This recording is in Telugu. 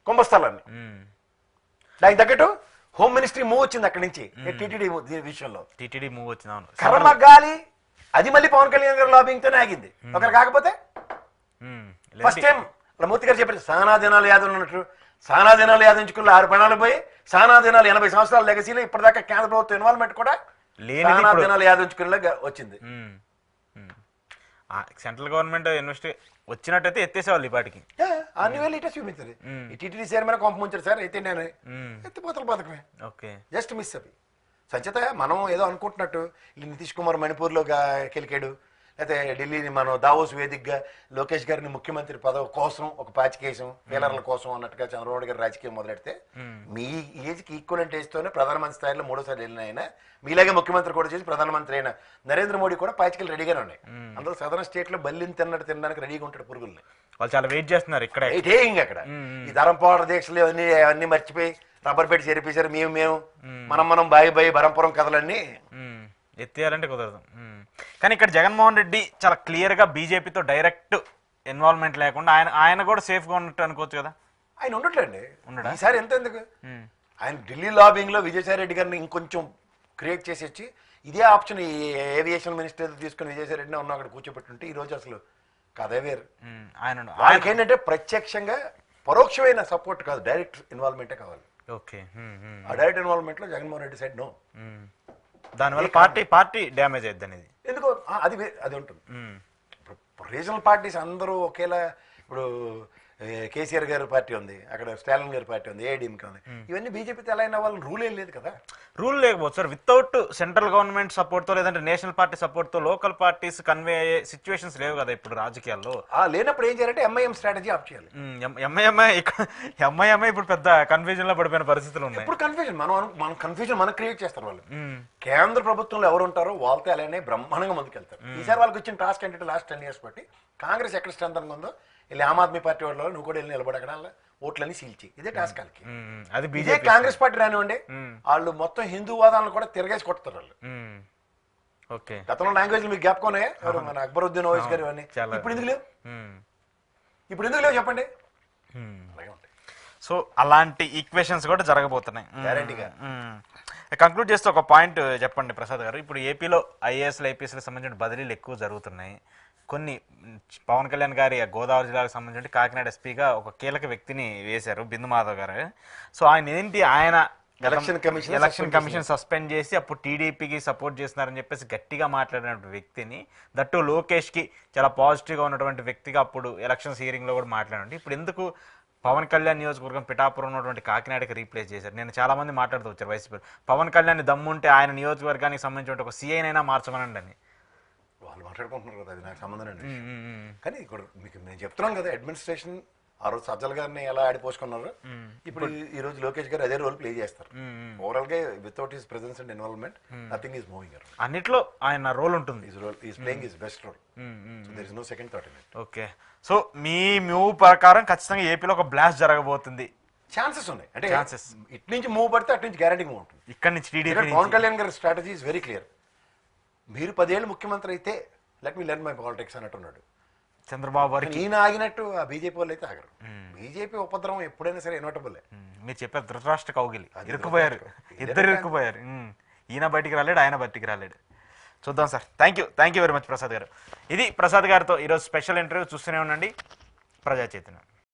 కుంభస్థలాన్ని. దానికి తగ్గట్టు హోమ్ మినిస్ట్రీ మూవ్ వచ్చింది అక్కడి నుంచి టీటీడీ విషయంలో. టీటీడీ మూవ్ వచ్చింది. కర్మ గాలి అది మళ్ళీ పవన్ కళ్యాణ్ గారు లాబింగ్తోనే ఆగింది. ఒకరు కాకపోతే ఫస్ట్ టైం మూర్తి గారు చెప్పారు సానా దినాలు యాదవ్ ఉన్నట్టు. సానా దినాలు యాదించుకున్న 6 పణాలు పోయి సానా దినాలు 80 సంవత్సరాల లెగసీలో ఇప్పటిదాకా కేంద్ర ప్రభుత్వం ఇన్వాల్వ్మెంట్ కూడా సానా దినాలు యాదించుకునేలా వచ్చింది. సెంట్రల్ గవర్నమెంట్ యూనివర్సిటీ వచ్చినట్టయితే ఎత్తేసేవాళ్ళు ఈ పాటికి. అన్ని వేలు ఇటే చూపించారు. ఈ టీటీడీ చైర్మన్ కొంప ముంచారు సార్ అయితే నేను ఎత్తిపోతల పథకమే. ఓకే, జస్ట్ మిస్ అవి సంచేత మనం ఏదో అనుకుంటున్నట్టు ఈ నితీష్ కుమార్ మణిపూర్లో గెలికాడు, అయితే ఢిల్లీని మనం దావోస్ వేదికగా లోకేష్ గారిని ముఖ్యమంత్రి పదవి కోసం ఒక పాచికేసం పీలర్ల కోసం అన్నట్టుగా చంద్రబాబు గారు రాజకీయం మొదలెడితే మీ ఏజ్కి ఈక్వలెంట్ ఏజ్తోనే ప్రధానమంత్రి స్థాయిలో 3వ సారి వెళ్ళిన ఆయన, మీలాగే ముఖ్యమంత్రి కూడా చేసి ప్రధానమంత్రి అయిన నరేంద్ర మోడీ కూడా పాచికలు రెడీగానే ఉన్నాయి. అందులో సదరన్ స్టేట్ లో బల్లిని తినడానికి రెడీగా ఉంటాడు పురుగుల్ని. వాళ్ళు చాలా వెయిట్ చేస్తున్నారు ఇక్కడ. అక్కడ ఈ ధరంపోవడ దీక్షలు అన్ని మర్చిపోయి రబ్బర్ పెట్టి చేరిపేశారు. మేము మనం బాయి బరంపురం కథలన్నీ ఎత్తేయాలంటే కుదరదు. కానీ ఇక్కడ జగన్మోహన్ రెడ్డి చాలా క్లియర్ గా బీజేపీతో డైరెక్ట్ ఇన్వాల్వ్మెంట్ లేకుండా ఆయన కూడా సేఫ్ గా ఉన్నట్టు అనుకోవచ్చు కదా. ఆయన ఉండట్లేండి ఈసారి ఎందుకు ఆయన ఢిల్లీ లాబింగ్ లో విజయసాయి రెడ్డి గారిని ఇంకొంచెం క్రియేట్ చేసి వచ్చి ఇదే ఆప్షన్ ఈ ఏవియేషన్ మినిస్టర్ తీసుకుని విజయసాయి రెడ్డిని ఉన్న అక్కడ కూర్చోబెట్టుంటే ఈ రోజు అసలు కథే వేరు. ఆయనకి ఏంటంటే ప్రత్యక్షంగా పరోక్షమైన సపోర్ట్ కాదు, డైరెక్ట్ ఇన్వాల్వ్మెంటే కావాలి. ఓకే, ఆ డైరెక్ట్ ఇన్వాల్వ్మెంట్ లో జగన్మోహన్ రెడ్డి సైడ్ నో. దానివల్ల పార్టీ డ్యామేజ్ అయ్యింది అనేది ఎందుకో అది ఉంటుంది. ఇప్పుడు రీజనల్ పార్టీస్ అందరూ ఒకేలా, ఇప్పుడు కేసీఆర్ గారి పార్టీ ఉంది, అక్కడ స్టాలిన్ గారి పార్టీ ఉంది, ఏఐడిఎంకే ఉంది, ఇవన్నీ బీజేపీతో ఎలా అయినా వాళ్ళని రూల్ ఏం లేదు కదా. రూల్ లేకపోతే sir without central government support తో లేదంటే నేషనల్ పార్టీ సపోర్ట్ తో లోకల్ పార్టీస్ కన్వే అయ్యే సిచ్యువేషన్స్ లేవు కదా ఇప్పుడు రాజకీయాల్లో. లేనప్పుడు ఏం చేయాలంటే ఎంఐఎం స్ట్రాటజీ ఆఫ్ చేయాలి. ఎంఐఎంఐ ఇప్పుడు పెద్ద కన్ఫ్యూజన్ లో పడిపోయిన పరిస్థితులు ఉన్నాయి. ఇప్పుడు కన్ఫ్యూజన్ మన కన్ఫ్యూజన్ మనం క్రియేట్ చేస్తారు వాళ్ళు. కేంద్ర ప్రభుత్వంలో ఎవరు ఉంటారో వాళ్ళతో అలానే బ్రహ్మాండంగా ముందుకెళ్తారు. ఈసారి వాళ్ళకి వచ్చిన టాస్క్ ఏంటంటే లాస్ట్ 10 years బట్టి కాంగ్రెస్ ఎక్కడ స్ట్రెంత్ ఉందో వెళ్ళి ఆమ్ ఆద్మీ పార్టీ వాళ్ళు నువ్వు కూడా వెళ్ళి నిలబడక్కడ ఓట్లని సీల్చి ఇదే టాస్క్ వాళ్ళకి. అది బీజేపీ కాంగ్రెస్ పార్టీ రానివ్వండి, వాళ్ళు మొత్తం హిందూ వాదాలను కూడా తిరగేసి కొడతారు వాళ్ళు. ఓకే, గతంలో లాంగ్వేజ్ మీకు జ్ఞాపకం మన అక్బరుద్దీన్ ఓవైసీ గారు అని ఇప్పుడు ఎందుకు లేవు చెప్పండి. సో అలాంటి ఈక్వేషన్స్ కూడా జరగబోతున్నాయి గ్యారంటీగా. కంక్లూడ్ చేస్తే ఒక పాయింట్ చెప్పండి ప్రసాద్ గారు. ఇప్పుడు ఏపీలో ఐఏఎస్లు ఐపీఎస్లకు సంబంధించిన బదిలీలు ఎక్కువ జరుగుతున్నాయి. కొన్ని పవన్ కళ్యాణ్ గారి గోదావరి జిల్లాకు సంబంధించి కాకినాడ ఎస్పీగా ఒక కీలక వ్యక్తిని వేశారు, బిందు మాధవ్ గారు. సో ఆయన ఎలక్షన్ కమిషన్ సస్పెండ్ చేసి అప్పుడు టీడీపీకి సపోర్ట్ చేస్తున్నారని చెప్పేసి గట్టిగా మాట్లాడిన వ్యక్తిని, దట్టు లోకేష్కి చాలా పాజిటివ్గా ఉన్నటువంటి వ్యక్తిగా అప్పుడు ఎలక్షన్స్ హియరింగ్లో కూడా మాట్లాడండి. ఇప్పుడు ఎందుకు పవన్ కళ్యాణ్ నియోజకవర్గం పిఠాపురం ఉన్నటువంటి కాకినాడకి రీప్లేస్ చేశారు? నేను చాలా మంది మాట్లాడుతూ వచ్చారు వైసీపీ పవన్ కళ్యాణ్ దమ్ముంటే ఆయన నియోజకవర్గానికి సంబంధించిన ఒక సీఐనైనా మార్చమనండి అని. వాళ్ళు మాట్లాడుకుంటున్నారు కదా, అది నాకు సంబంధం అండి. కానీ ఇక్కడ మీకు నేను చెప్తున్నాను కదా, అడ్మినిస్ట్రేషన్ ఆ రోజు సజ్జల గారిని ఎలా ఆడిపోసుకున్నారు, ఇప్పుడు ఈ రోజు లోకేష్ గారు అదే రోల్ ప్లే చేస్తారు. ఓవరాల్ గా without his presence and involvement nothing is moving. అన్నిట్లో ఆయన రోల్ ఉంటుంది. Is playing his best role. There is no second thought in it. Okay, so మీ మూవ్ ప్రకారం ఖచ్చితంగా ఏపీలో ఒక బ్లాస్ట్ జరగబోతుంది. ఛాన్సెస్ ఉన్నాయి, అంటే ఇటు నుంచి మూవ్ పడితే అటు నుంచి గ్యారంటీ మూవ్ ఉంటుంది. ఇక్కడ నుంచి టీడీపీ పవన్ కళ్యాణ్ గారి స్ట్రాటజీ ఇస్ వెరీ క్లియర్. మీరు 10 ఏళ్ళు ముఖ్యమంత్రి అయితే let me learn my politics అన్నట్టున్నాడు చంద్రబాబు గారికి. ఈయన ఆగినట్టు ఆ బీజేపీ వాళ్ళు అయితే ఆగరు. బీజేపీ ఉపద్రవం ఎప్పుడైనా సరే ఇన్వర్టబుల్లే. మీరు చెప్పారు ధృతరాష్ట్ర కౌగిలి, ఇరుక్కుపోయారు, ఇద్దరు ఇరుక్కుపోయారు. ఈయన బయటికి రాలేడు, ఆయన బయటికి రాలేడు. చూద్దాం sir. Thank you very much Prasad గారు. ఇది ప్రసాద్ గారితో ఈరోజు స్పెషల్ ఇంటర్వ్యూ. చూస్తూనే ఉండండి ప్రజా చైతన్యం.